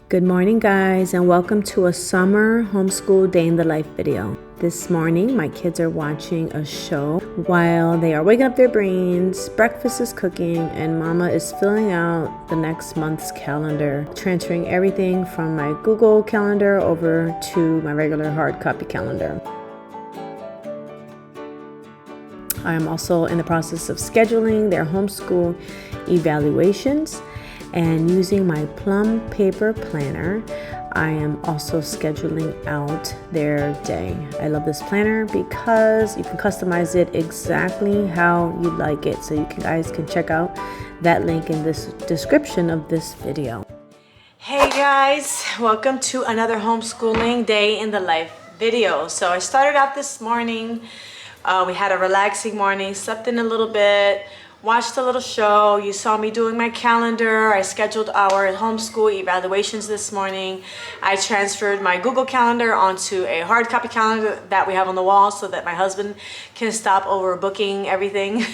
Good morning, guys, and welcome to a summer homeschool day in the life video. This morning, my kids are watching a show while they are waking up their brains, breakfast is cooking, and mama is filling out the next month's calendar, transferring everything from my Google calendar over to my regular hard copy calendar. I am also in the process of scheduling their homeschool evaluations. And using my plum paper planner, I am also scheduling out their day. I love this planner because you can customize it exactly how you like it. So you guys can check out that link in this description of this video. Hey guys, welcome to another homeschooling day in the life video. So I started out this morning. We had a relaxing morning, slept in a little bit, watched a little show. You saw me doing my calendar. I scheduled our homeschool evaluations this morning. I transferred my Google calendar onto a hard copy calendar that we have on the wall so that my husband can stop overbooking everything.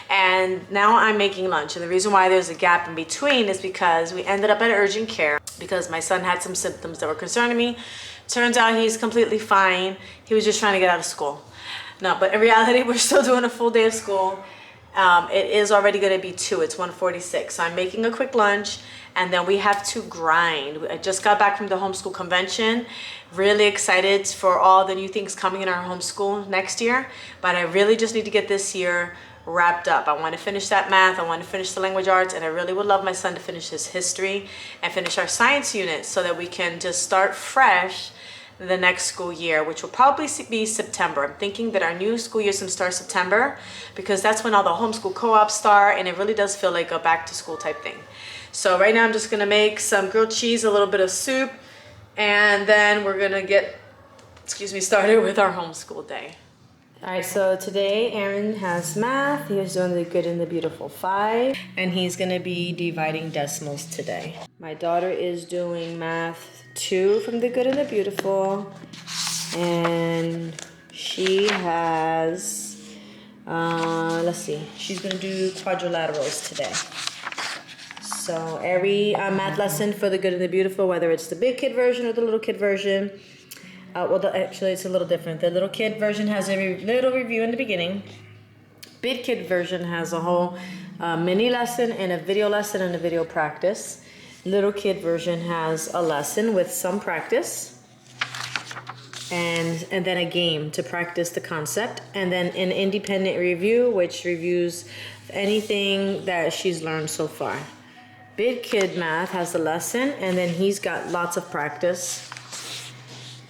And now I'm making lunch. And the reason why there's a gap in between is because we ended up at urgent care because my son had some symptoms that were concerning me. Turns out he's completely fine. He was just trying to get out of school. No, but in reality, we're still doing a full day of school. It is already going to be 2. It's 1:46. So I'm making a quick lunch and then we have to grind. I just got back from the homeschool convention. Really excited for all the new things coming in our homeschool next year. But I really just need to get this year wrapped up. I want to finish that math. I want to finish the language arts. And I really would love my son to finish his history and finish our science unit so that we can just start fresh the next school year, which will probably be September. I'm thinking that our new school year is going to start September because that's when all the homeschool co-ops start, and it really does feel like a back to school type thing. So right now I'm just going to make some grilled cheese, a little bit of soup, and then we're going to get, started with our homeschool day. All right, so today Aaron has math. He was doing the good and the beautiful 5, and he's going to be dividing decimals today. My daughter is doing math 2 from the good and the beautiful, and she has, she's going to do quadrilaterals today. So every math lesson for the good and the beautiful, whether it's the big kid version or the little kid version, actually it's a little different. The little kid version has a little review in the beginning. Big kid version has a whole mini lesson and a video lesson and a video practice. Little kid version has a lesson with some practice and then a game to practice the concept, and then an independent review which reviews anything that she's learned so far. Big kid math has a lesson and then he's got lots of practice,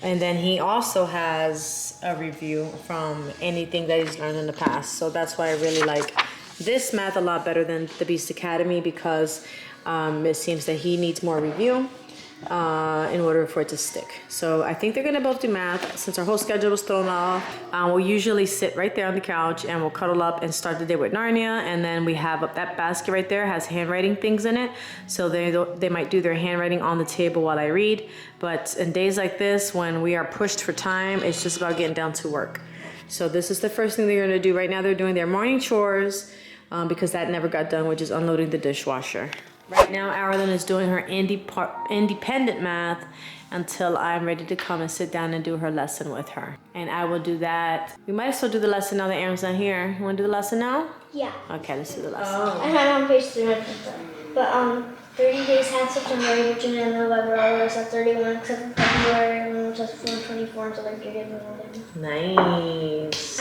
and then he also has a review from anything that he's learned in the past. So that's why I really like this math a lot better than the Beast Academy, because it seems that he needs more review in order for it to stick. So I think they're gonna both do math. Since our whole schedule was thrown off, we'll usually sit right there on the couch and we'll cuddle up and start the day with Narnia. And then we have that basket right there has handwriting things in it. So they might do their handwriting on the table while I read. But in days like this, when we are pushed for time, it's just about getting down to work. So this is the first thing they're gonna do. Right now they're doing their morning chores because that never got done, which is unloading the dishwasher. Right now, Arlen is doing her independent math until I'm ready to come and sit down and do her lesson with her. And I will do that. We might as well do the lesson now that Aaron's not here. You want to do the lesson now? Yeah. Okay, let's do the lesson. I have on page 3. But 30 days had September, June, and November, all the rest at 31, except for February, which was 424 until the beginning of November. Nice.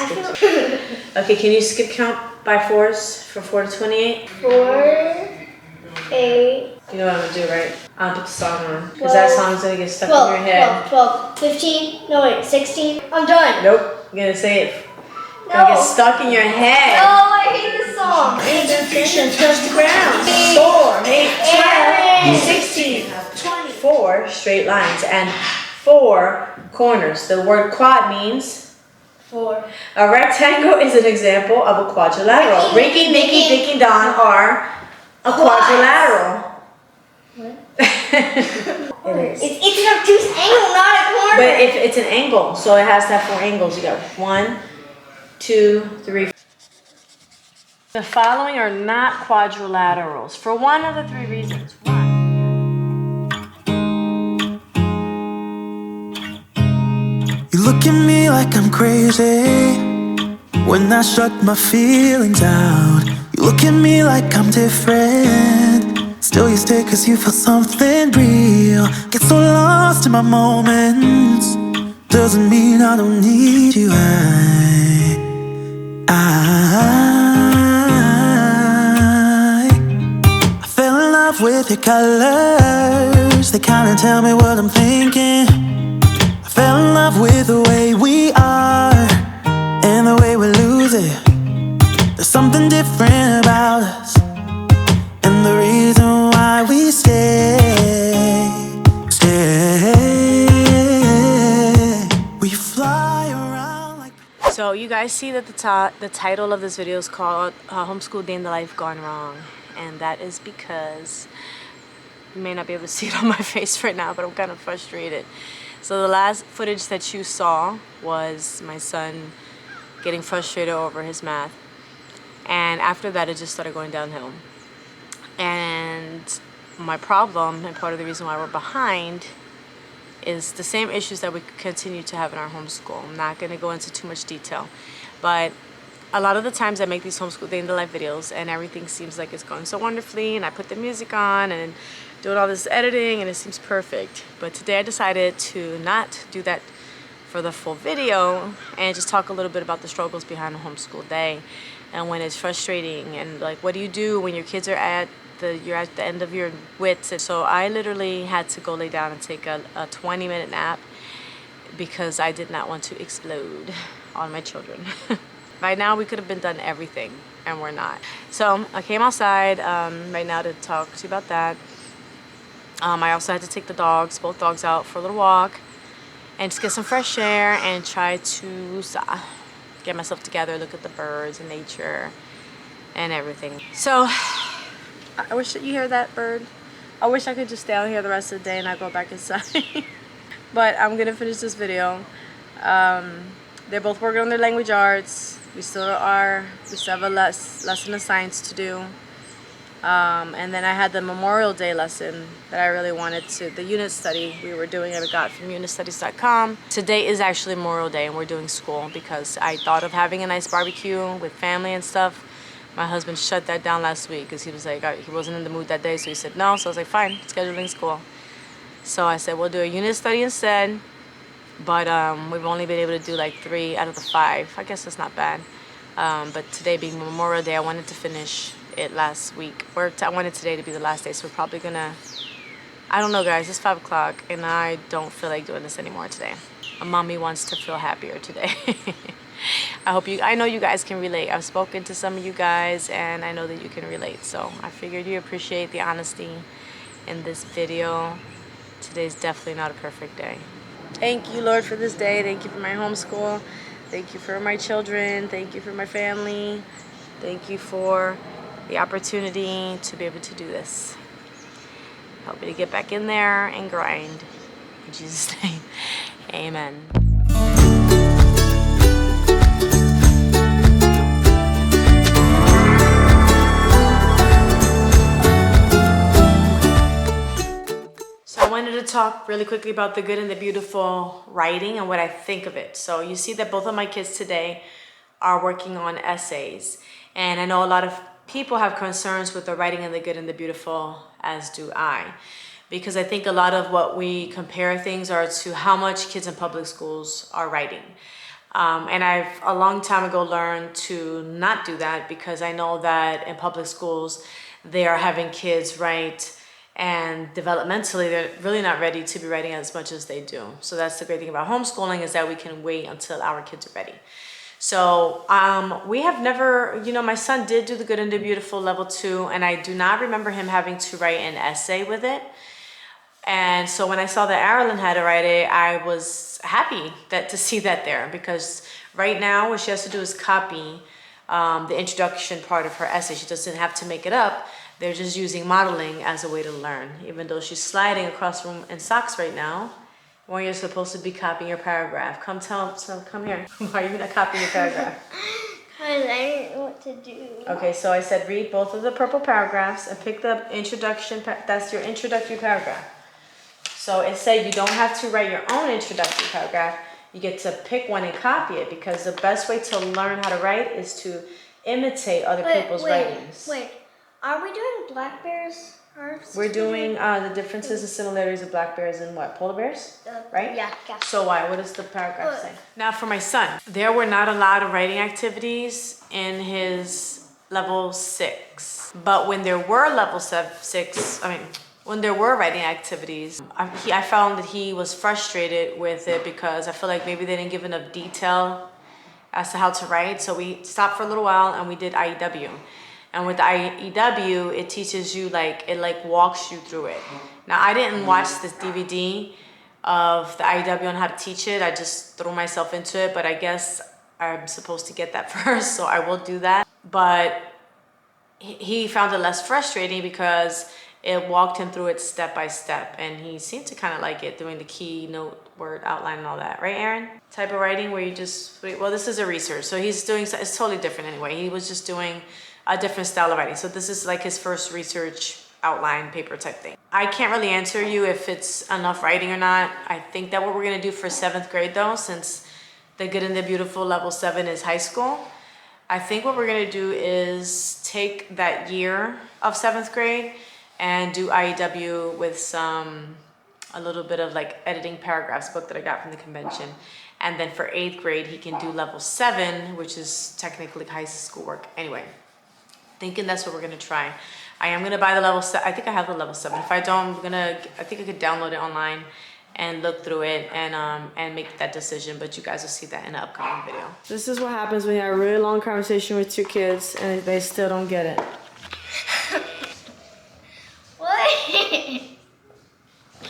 Okay, can you skip count by 4s from 4 to 28? 4, 8. You know what I'm gonna do, right? I'll put the song on. Because that song's gonna get stuck in your head. 12, 15, no wait, 16. I'm done. Nope, you're gonna say it. No. Gonna get stuck in your head. No, I hate this song. Insufficient, touch the ground. 4, 8, 12, 16, 24 straight lines and 4 corners. The word quad means 4. A rectangle is an example of a quadrilateral. Ricky, Nikki, Dick, and Don are a quadrilateral. What? It is. It's an obtuse angle, not a corner. But if it's an angle, so it has to have 4 angles. You got 1, 2, 3. The following are not quadrilaterals for one of the 3 reasons. 1, You look at me like I'm crazy when I shut my feelings out. You look at me like I'm different, still you stay cause you feel something real. Get so lost in my moments, doesn't mean I don't need you. I fell in love with your colors, they kinda tell me what I'm thinking. I fell in love with the way we are and the way we lose it. There's something different about us, and the reason why we stay. We fly around like. So you guys see that the title of this video is called Homeschool Day in the Life Gone Wrong. And that is because you may not be able to see it on my face right now, but I'm kind of frustrated. So the last footage that you saw was my son getting frustrated over his math. And after that, it just started going downhill. And my problem, and part of the reason why we're behind, is the same issues that we continue to have in our homeschool. I'm not going to go into too much detail, but a lot of the times I make these homeschool day in the life videos and everything seems like it's going so wonderfully, and I put the music on and doing all this editing and it seems perfect. But today I decided to not do that for the full video and just talk a little bit about the struggles behind a homeschool day and when it's frustrating and like what do you do when your kids are you're at the end of your wits. And so I literally had to go lay down and take a 20-minute nap because I did not want to explode on my children. Right now we could have been done everything and we're not. So I came outside right now to talk to you about that. I also had to take both dogs out for a little walk and just get some fresh air and try to get myself together, look at the birds and nature and everything. So I wish that you hear that bird. I wish I could just stay out here the rest of the day and not go back inside. But I'm gonna finish this video. They're both working on their language arts. We still have a lesson of science to do. And then I had the Memorial Day lesson that I really wanted to, the unit study we were doing and I got from unitstudies.com. Today is actually Memorial Day and we're doing school because I thought of having a nice barbecue with family and stuff. My husband shut that down last week because he was like, he wasn't in the mood that day, so he said no. So I was like, fine, scheduling school. So I said, we'll do a unit study instead. But we've only been able to do like 3 out of the 5. I guess that's not bad. But today being Memorial Day, I wanted to finish it last week. I wanted today to be the last day, so we're probably gonna, I don't know guys, it's 5 o'clock and I don't feel like doing this anymore today. A mommy wants to feel happier today. I know you guys can relate. I've spoken to some of you guys and I know that you can relate. So I figured you appreciate the honesty in this video. Today's definitely not a perfect day. Thank you, Lord, for this day. Thank you for my homeschool. Thank you for my children. Thank you for my family. Thank you for the opportunity to be able to do this. Help me to get back in there and grind. In Jesus' name, amen. I wanted to talk really quickly about the good and the beautiful writing and what I think of it. So you see that both of my kids today are working on essays. And I know a lot of people have concerns with the writing and the good and the beautiful, as do I. Because I think a lot of what we compare things are to how much kids in public schools are writing. And I've a long time ago learned to not do that because I know that in public schools, they are having kids write and developmentally, they're really not ready to be writing as much as they do. So that's the great thing about homeschooling is that we can wait until our kids are ready. So we have never, my son did do the good and the beautiful level 2, and I do not remember him having to write an essay with it. And so when I saw that Arilyn had to write it, I was happy to see that there because right now what she has to do is copy the introduction part of her essay. She doesn't have to make it up. They're just using modeling as a way to learn, even though she's sliding across the room in socks right now, when you're supposed to be copying your paragraph. Come here. Why are you not copying your paragraph? Because I didn't know what to do. Okay, so I said read both of the purple paragraphs and pick the introduction. That's your introductory paragraph. So it said you don't have to write your own introductory paragraph. you get to pick one and copy it, because the best way to learn how to write is to imitate other people's writings. Wait, are we doing black bears? We're doing the differences and similarities of black bears and what? Polar bears? Right? Yeah. So why? What does the paragraph say? Now for my son, there were not a lot of writing activities in his level 6. But when there were when there were writing activities, I found that he was frustrated with it because I feel like maybe they didn't give enough detail as to how to write. So we stopped for a little while and we did IEW. And with the IEW, it teaches you, it walks you through it. Now, I didn't watch this DVD of the IEW on how to teach it. I just threw myself into it, but I guess I'm supposed to get that first, so I will do that. But he found it less frustrating because it walked him through it step by step, and he seemed to kind of like it, doing the keynote word outline and all that. Right, Aaron? Type of writing where you just, well, this is a research, so he's doing, it's totally different anyway. He was just doing a different style of writing. So this is like his first research outline paper type thing. I can't really answer you if it's enough writing or not. I think that what we're gonna do for 7th grade though, since the Good and the Beautiful level 7 is high school, I think what we're gonna do is take that year of 7th grade and do IEW with a little bit of like editing paragraphs book that I got from the convention. And then for 8th grade, he can do level 7, which is technically high school work. Anyway, thinking that's what we're gonna try. I am gonna buy the level 7. I think I have the level 7. If I don't, I think I could download it online and look through it and make that decision. But you guys will see that in the upcoming video. This is what happens when you have a really long conversation with 2 kids and they still don't get it. What?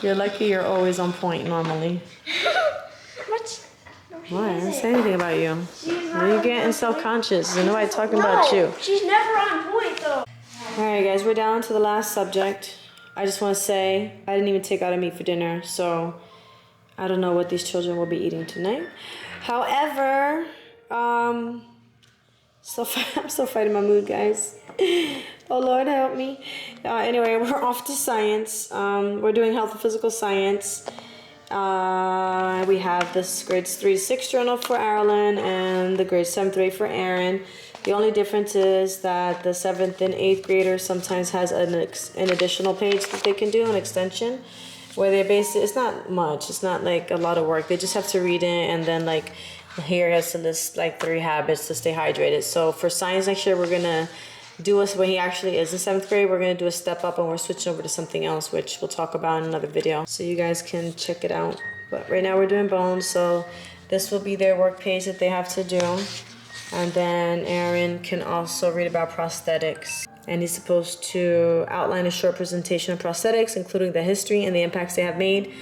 You're lucky you're always on point normally. What? What? I didn't say anything about you. You're getting self-conscious. There's nobody talking about you. She's never on point though. Alright guys, we're down to the last subject. I just want to say, I didn't even take out a meat for dinner, so I don't know what these children will be eating tonight. However, I'm still fighting my mood, guys. Oh Lord, help me. Anyway, we're off to science. We're doing health and physical science. We have this grades 3 to 6 journal for Arlen and the grades 7 to 8 for Aaron. The only difference is that the 7th and 8th graders sometimes has an additional page that they can do, an extension, where they it's not much, it's not like a lot of work. They just have to read it, and then like here has to list like 3 habits to stay hydrated. So for science next year, we're gonna do us when he actually is in 7th grade. We're gonna do a step up, and we're switching over to something else, which we'll talk about in another video, so you guys can check it out. But right now we're doing bones, so this will be their work page that they have to do. And then Aaron can also read about prosthetics. And he's supposed to outline a short presentation of prosthetics, including the history and the impacts they have made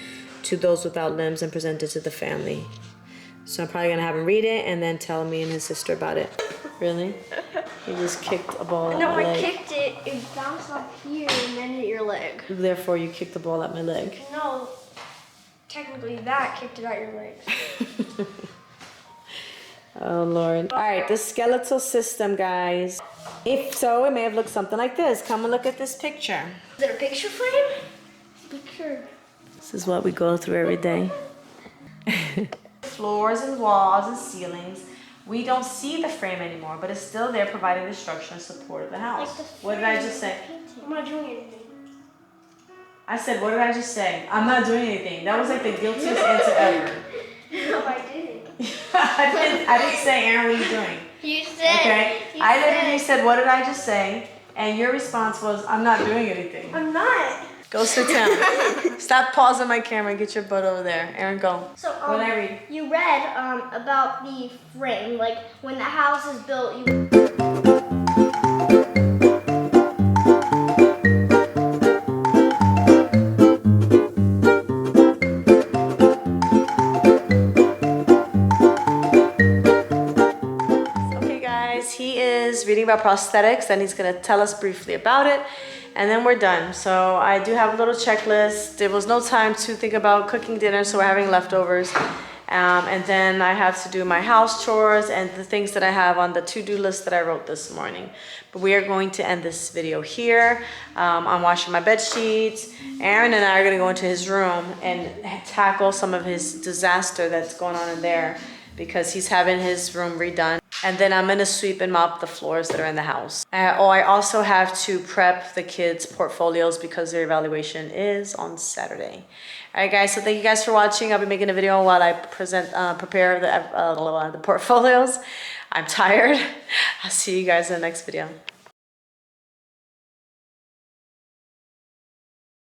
to those without limbs, and present it to the family. So I'm probably gonna have him read it and then tell me and his sister about it. Really? You just kicked a ball at my leg. No, I kicked it. It bounced off here and then hit your leg. Therefore, you kicked the ball at my leg. No, technically that kicked it at your leg. Oh Lord. Alright, the skeletal system, guys. If so, it may have looked something like this. Come and look at this picture. Is it a picture frame? Picture. This is what we go through every day. Floors and walls and ceilings. We don't see the frame anymore, but it's still there, providing the structure and support of the house. Like what did I just say? I'm not doing anything. I said, what did I just say? I'm not doing anything. That was like the guiltiest answer ever. No, I didn't. I didn't say, Aaron, what are you doing? You said. Okay. I literally said, what did I just say? And your response was, I'm not doing anything. I'm not. Go sit down. Stop pausing my camera and get your butt over there. Aaron, go. So, what did I read? You read about the frame, like when the house is built, you. Reading about prosthetics, and he's going to tell us briefly about it, and then we're done. So I do have a little checklist. There was no time to think about cooking dinner, so we're having leftovers, And then I have to do my house chores and the things that I have on the to-do list that I wrote this morning. But we are going to end this video here. I'm washing my bed sheets. Aaron and I are gonna go into his room and tackle some of his disaster that's going on in there because he's having his room redone. And then I'm gonna sweep and mop the floors that are in the house. I also have to prep the kids' portfolios because their evaluation is on Saturday. All right, guys, so thank you guys for watching. I'll be making a video while I prepare the portfolios. I'm tired. I'll see you guys in the next video.